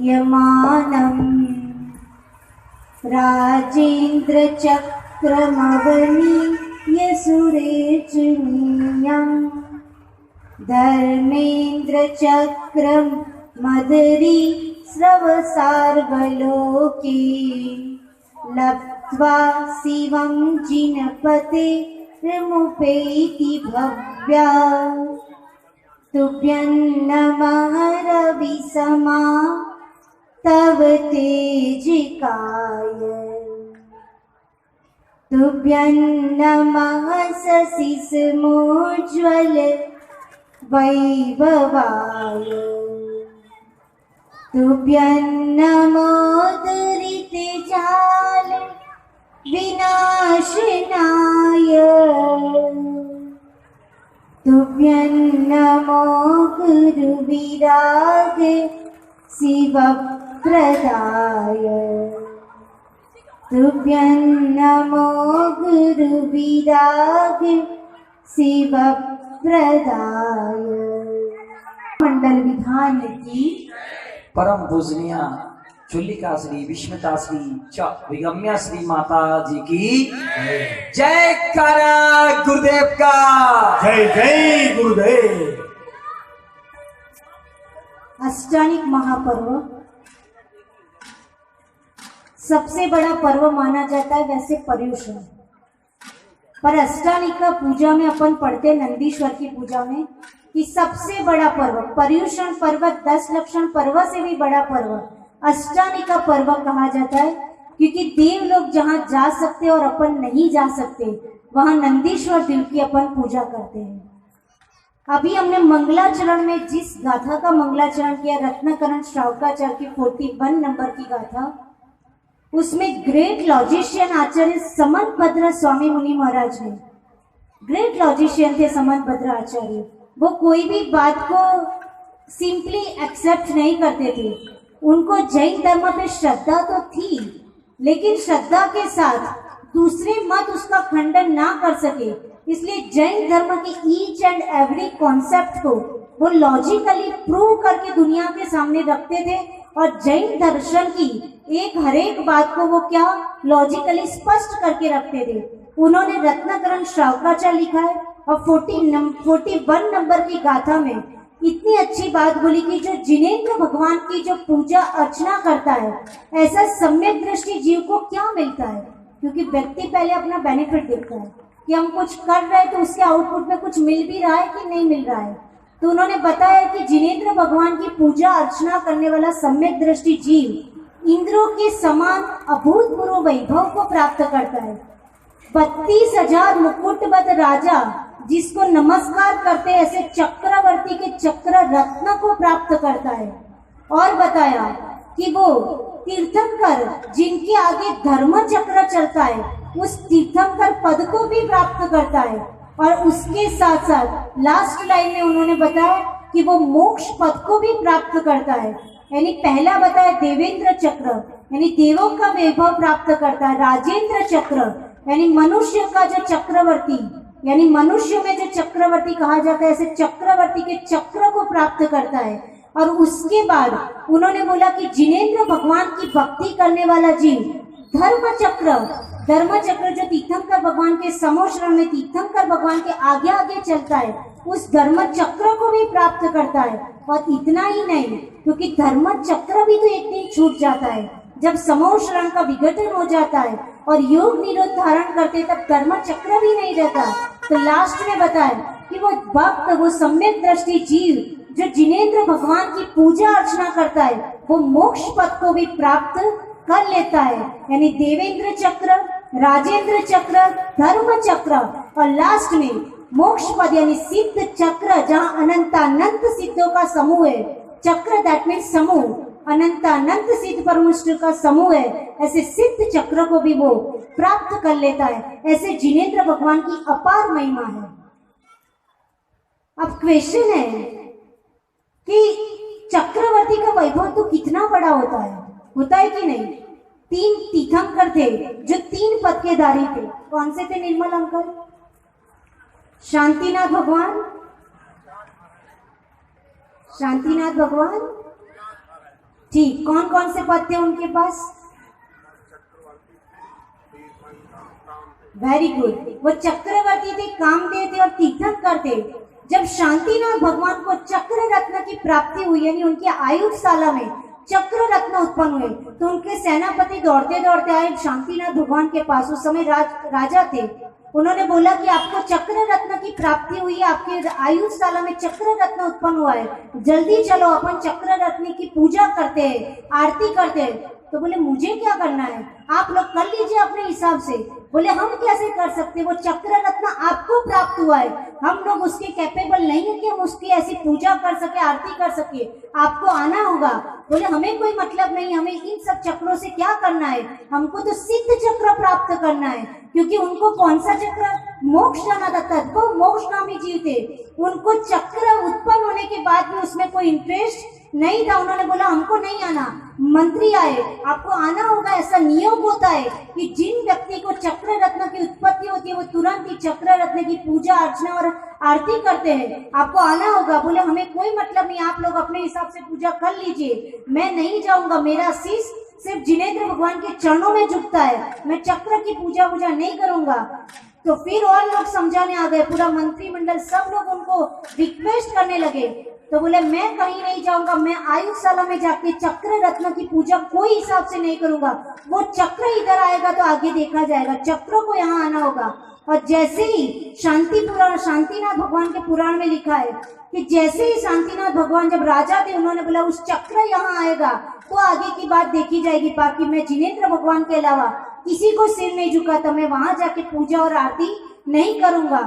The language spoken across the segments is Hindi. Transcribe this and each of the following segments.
यमानम् राजेन्द्रचक्रमवनीय सुरेर्जनीयम् धर्मेन्द्रचक्रं मदरी स्रवसार्वलोके लब्ध्वा शिवं जिनपते मुपेति भव्या तुभ्यं नमः रविसमा तव तेजिकाय तुभ्यं नमः शशिसमोज्ज्वल वैभवाय तुभ्यं नमोदरितजाल विनाशनाय तुभ्यं नमो गुरुविराग शिवप्रदाय तुभ्यं नमो गुरुविराग शिवप्रदाय। मंडल विधान की परम पूजनीय चुल्लिका श्री विस्मिता श्री विगम्या श्री माता जी की जय करा गुरुदेव का जय जय गुरुदेव। अष्टानिक महापर्व सबसे बड़ा पर्व माना जाता है वैसे पर्युषण, पर अष्टानिका पूजा में अपन पढ़ते नंदीश्वर की पूजा में कि सबसे बड़ा पर्व पर्युषण पर्व 10 लक्षण पर्व से भी बड़ा पर्व अष्टानिका पर्व कहा जाता है, क्योंकि देव लोग जहाँ जा सकते और अपन नहीं जा सकते वहां नंदीश्वर देव की अपन पूजा करते हैं। अभी हमने मंगलाचरण में जिस गाथा का मंगलाचरण किया रत्नाकरण श्रावकाचार्य की 41 नंबर की गाथा, उसमें ग्रेट लॉजिशियन आचार्य समंतभद्र स्वामी मुनि महाराज ने, ग्रेट लॉजिशियन थे समंतभद्र आचार्य, वो कोई भी बात को सिंपली एक्सेप्ट नहीं करते थे। उनको जैन धर्म पे श्रद्धा तो थी, लेकिन श्रद्धा के साथ दूसरे मत उसका खंडन ना कर सके, इसलिए जैन धर्म के ईच एंड एवरी कॉन्सेप्ट को वो लॉजिकली प्रूव करके दुनिया के सामने रखते थे और जैन दर्शन की हर एक बात को वो क्या लॉजिकली स्पष्ट करके रखते थे। उन्होंने रत्नाकरण श्रावकाचार्य लिखा है और 41 नंबर की गाथा में इतनी अच्छी बात बोली कि जो जिनेंद्र भगवान की जो पूजा अर्चना करता है, ऐसा सम्यक दृष्टि जीव को क्या मिलता है, क्योंकि व्यक्ति पहले अपना बेनिफिट देखता है कि हम कुछ कर रहे हैं तो उसके आउटपुट में कुछ मिल भी रहा है कि नहीं मिल रहा है। तो उन्होंने बताया कि जिनेंद्र भगवान की पूजा अर्चना करने वाला सम्यक दृष्टि जीव इंद्रों के समान अभूतपूर्व वैभव को प्राप्त करता है। 32,000 मुकुटबद्ध राजा जिसको नमस्कार करते ऐसे चक्रवर्ती के चक्र रत्न को प्राप्त करता है। और बताया कि वो तीर्थंकर जिनके आगे धर्म चक्र चलता है उस तीर्थंकर पद को भी प्राप्त करता है। और उसके साथ साथ लास्ट लाइन में उन्होंने बताया कि वो मोक्ष पद को भी प्राप्त करता है। यानी पहला बताया देवेंद्र चक्र यानी देवों का वैभव प्राप्त करता है, राजेंद्र चक्र यानी मनुष्य का जो चक्रवर्ती यानी मनुष्य में जो चक्रवर्ती कहा जाता है ऐसे चक्रवर्ती के चक्र को प्राप्त करता है। और उसके बाद उन्होंने बोला कि जिनेंद्र भगवान की भक्ति करने वाला जीव धर्म चक्र जो तीर्थंकर भगवान के समोश्रण में तीर्थंकर भगवान के आगे आगे चलता है उस धर्म चक्र को भी प्राप्त करता है। और इतना ही नहीं, क्योंकि धर्म चक्र भी तो एक दिन छूट जाता है जब समोश्रण का विघटन हो जाता है और योग निरोध धारण करते तब धर्म चक्र भी नहीं रहता। तो लास्ट में बताया कि वो भक्त वो सम्यक दृष्टि जीव जो जिनेंद्र भगवान की पूजा अर्चना करता है वो मोक्ष पद को भी प्राप्त कर लेता है। यानी देवेंद्र चक्र, राजेंद्र चक्र, धर्म चक्र और लास्ट में मोक्ष पद यानी सिद्ध चक्र जहाँ अनंतानंत सिद्धों का समूह है। चक्र दैट मीन्स समूह, अनंतानंत सिद्ध परमुष्ट का समूह है। ऐसे सिद्ध चक्र को भी वो प्राप्त कर लेता है। ऐसे जिनेंद्र भगवान की अपार महिमा है। अब क्वेश्चन है कि चक्रवर्ती का वैभव तो कितना बड़ा होता है कि नहीं। 3 तीर्थंकर थे जो 3 पद के धारी थे। कौन से थे निर्मल अंकल? शांतिनाथ भगवान, शांतिनाथ भगवान, ठीक, कौन कौन से पद थे उनके पास? Very good. वो चक्रवर्ती थे, कामदेव थे और तीर्थंकर थे। जब शांतिनाथ भगवान को चक्र रत्न की प्राप्ति हुई, यानी उनकी आयुशाला में चक्र रत्न उत्पन्न हुए, तो उनके सेनापति दौड़ते दौड़ते आए शांतिनाथ भगवान के पास। उस समय राजा थे। उन्होंने बोला कि आपको चक्र रत्न की प्राप्ति हुई है, आपके आयुशाला में चक्र रत्न उत्पन्न हुआ है, जल्दी चलो अपन चक्र रत्न की पूजा करते हैं, आरती करते हैं। तो बोले मुझे क्या करना है, आप लोग कर लीजिए अपने हिसाब से। बोले हम कैसे कर सकते, वो चक्र रत्न आपको प्राप्त हुआ है, हम लोग उसके कैपेबल नहीं है कि हम उसकी ऐसी पूजा कर सके, आरती कर सके, आपको आना होगा। बोले हमें कोई मतलब नहीं, हमें इन सब चक्रों से क्या करना है, हमको तो सिद्ध चक्र प्राप्त करना है। क्योंकि उनको कौन सा चक्र, मोक्ष जाना था, तद्भव मोक्ष नामी जीव थे। उनको चक्र उत्पन्न होने के बाद भी उसमें कोई इंटरेस्ट नहीं था। उन्होंने बोला हमको नहीं आना, मंत्री आए, आपको आना होगा। ऐसा नियम होता है कि जिन व्यक्ति को चक्र रत्न की उत्पत्ति होती है वो तुरंत ही चक्र रत्न की पूजा अर्चना और आरती करते हैं, आपको आना होगा। बोले हमें कोई मतलब नहीं, आप लोग अपने हिसाब से पूजा कर लीजिए, मैं नहीं जाऊंगा, मेरा शीश सिर्फ जिनेंद्र भगवान के चरणों में झुकता है, मैं चक्र की पूजा नहीं करूंगा। तो फिर और लोग समझाने आ गए, पूरा मंत्रिमंडल सब लोग उनको रिक्वेस्ट करने लगे। तो बोले मैं कहीं नहीं जाऊंगा, मैं आयुशाला में जाके चक्र रत्न की पूजा कोई हिसाब से नहीं करूंगा, वो चक्र इधर आएगा तो आगे देखा जाएगा, चक्र को यहाँ आना होगा। और जैसे ही शांतिनाथ भगवान के पुराण में लिखा है कि जैसे ही शांतिनाथ भगवान जब राजा थे, उन्होंने बोला उस चक्र यहाँ आएगा तो आगे की बात देखी जाएगी, बाकी मैं जिनेंद्र भगवान के अलावा किसी को सिर नहीं झुकाता, मैं वहां जाके पूजा और आरती नहीं करूंगा।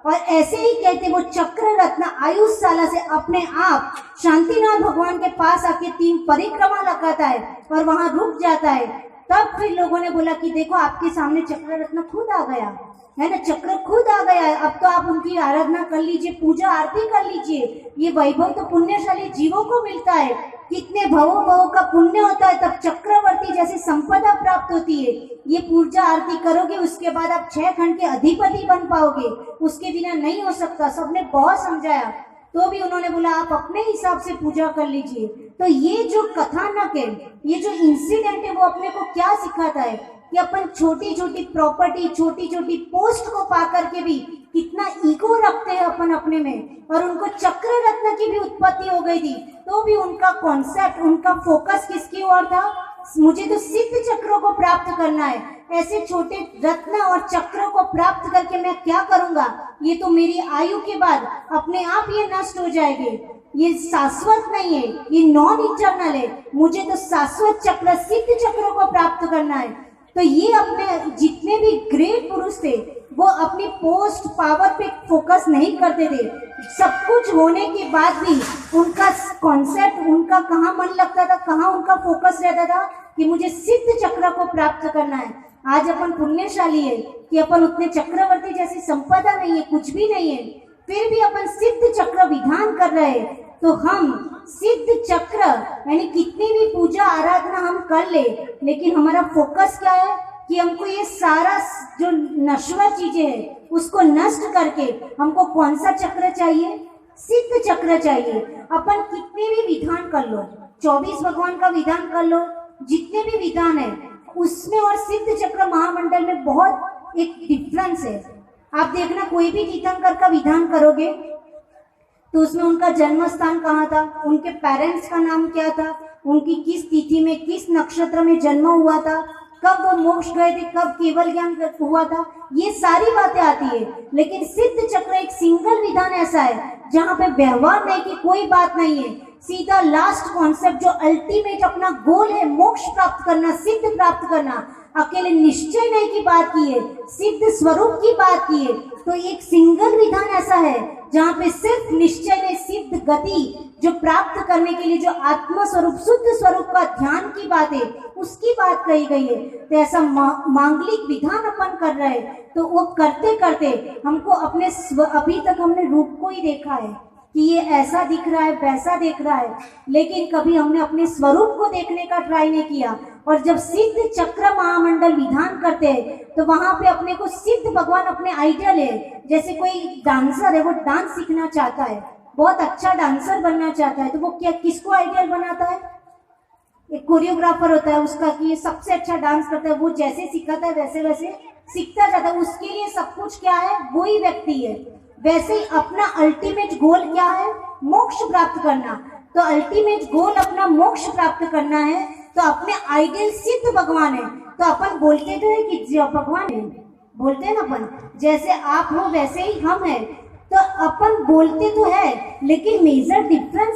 और ऐसे ही कहते वो चक्र रत्न आयुशाला से अपने आप शांतिनाथ भगवान के पास आके 3 परिक्रमा लगाता है और वहां रुक जाता है। तब फिर लोगों ने बोला कि देखो आपके सामने चक्र रत्न खुद आ गया है ना, चक्र खुद आ गया है, अब तो आप उनकी आराधना कर लीजिए, पूजा आरती कर लीजिए। ये वैभव तो पुण्यशाली जीवों को मिलता है, कितने भवों का पुण्य होता है तब चक्रवर्ती जैसी संपदा प्राप्त होती है। ये पूजा आरती करोगे उसके बाद आप 6 खंड के अधिपति बन पाओगे, उसके बिना नहीं हो सकता। सबने बहुत समझाया तो भी उन्होंने बोला आप अपने हिसाब से पूजा कर लीजिए। तो ये जो कथानक है, ये जो इंसिडेंट है, वो अपने को क्या सिखाता है कि अपन छोटी छोटी प्रॉपर्टी, छोटी छोटी पोस्ट को पा करके भी कितना ईगो रखते हैं अपन अपने में। और उनको चक्र रत्न की भी उत्पत्ति हो गई थी तो भी उनका कॉन्सेप्ट, उनका फोकस किसकी ओर था, मुझे तो सिद्ध चक्रों को प्राप्त करना है। ऐसे छोटे रत्न और चक्रों को प्राप्त करके मैं क्या करूंगा, ये तो मेरी आयु के बाद अपने आप ये नष्ट हो जाएंगे, ये शाश्वत नहीं है, ये नॉन इटर्नल है, मुझे तो शाश्वत चक्र, सिद्ध चक्रों को प्राप्त करना है। तो ये अपने जितने भी ग्रेट पुरुष थे वो अपनी पोस्ट पावर पे फोकस नहीं करते थे। सब कुछ होने के बाद भी उनका कॉन्सेप्ट, उनका कहाँ मन लगता था, कहाँ उनका फोकस रहता था कि मुझे सिद्ध चक्र को प्राप्त करना है। आज अपन पुण्यशाली है कि अपन उतने चक्रवर्ती जैसी संपदा नहीं है, कुछ भी नहीं है, फिर भी अपन सिद्ध चक्र विधान कर रहे हैं। तो हम सिद्ध चक्र यानी कितनी भी पूजा आराधना हम कर ले, लेकिन हमारा फोकस क्या है कि हमको ये सारा जो नश्वर चीजें है उसको नष्ट करके हमको कौन सा चक्र चाहिए, सिद्ध चक्र चाहिए। अपन कितने भी विधान कर लो, 24 भगवान का विधान कर लो, जितने भी विधान है उसमें और सिद्ध चक्र महामंडल में बहुत एक डिफरेंस है। आप देखना कोई भी तीर्थंकर का विधान करोगे तो उसमें उनका जन्म स्थान कहाँ था, उनके पेरेंट्स का नाम क्या था, उनकी किस तिथि में किस नक्षत्र में जन्म हुआ था, कब वो मोक्ष गए थे, कब केवल ज्ञान हुआ था, ये सारी बातें आती है। लेकिन सिद्ध चक्र एक सिंगल विधान ऐसा है जहाँ पे व्यवहार नहीं की कोई बात नहीं है, सीधा लास्ट कॉन्सेप्ट जो अल्टीमेट अपना गोल है मोक्ष प्राप्त करना, सिद्ध प्राप्त करना, अकेले निश्चय नहीं की बात की है, सिद्ध स्वरूप की बात की है। तो एक सिंगल विधान ऐसा है जहाँ पे सिर्फ निश्चय में सिद्ध गति जो प्राप्त करने के लिए जो आत्म स्वरूप, शुद्ध स्वरूप का ध्यान की बात है, उसकी बात कही गई है। तो ऐसा मांगलिक विधान अपन कर रहे हैं, तो वो करते करते हमको अपने अभी तक हमने रूप को ही देखा है कि ये ऐसा दिख रहा है, वैसा दिख रहा है, लेकिन कभी हमने अपने स्वरूप को देखने का ट्राई नहीं किया। और जब सिद्ध चक्र महामंडल विधान करते हैं तो वहां पे अपने को सिद्ध भगवान अपने आइडियल है। जैसे कोई डांसर है, वो डांस सीखना चाहता है, बहुत अच्छा डांसर बनना चाहता है, तो वो क्या किसको आइडियल बनाता है, एक कोरियोग्राफर होता है उसका कि ये सबसे अच्छा डांस करता है, वो जैसे सिखाता है वैसे वैसे सीखता जाता है, उसके लिए सब कुछ क्या है, वो ही व्यक्ति है। वैसे ही अपना अल्टीमेट गोल क्या है, मोक्ष प्राप्त करना। तो अल्टीमेट गोल अपना मोक्ष प्राप्त करना है, तो अपने आइडियल सिद्ध भगवान है। तो अपन बोलते तो है कि जो भगवान है, बोलते हैं ना अपन, जैसे आप हो वैसे ही हम हैं। तो अपन बोलते तो है, लेकिन मेजर डिफरेंस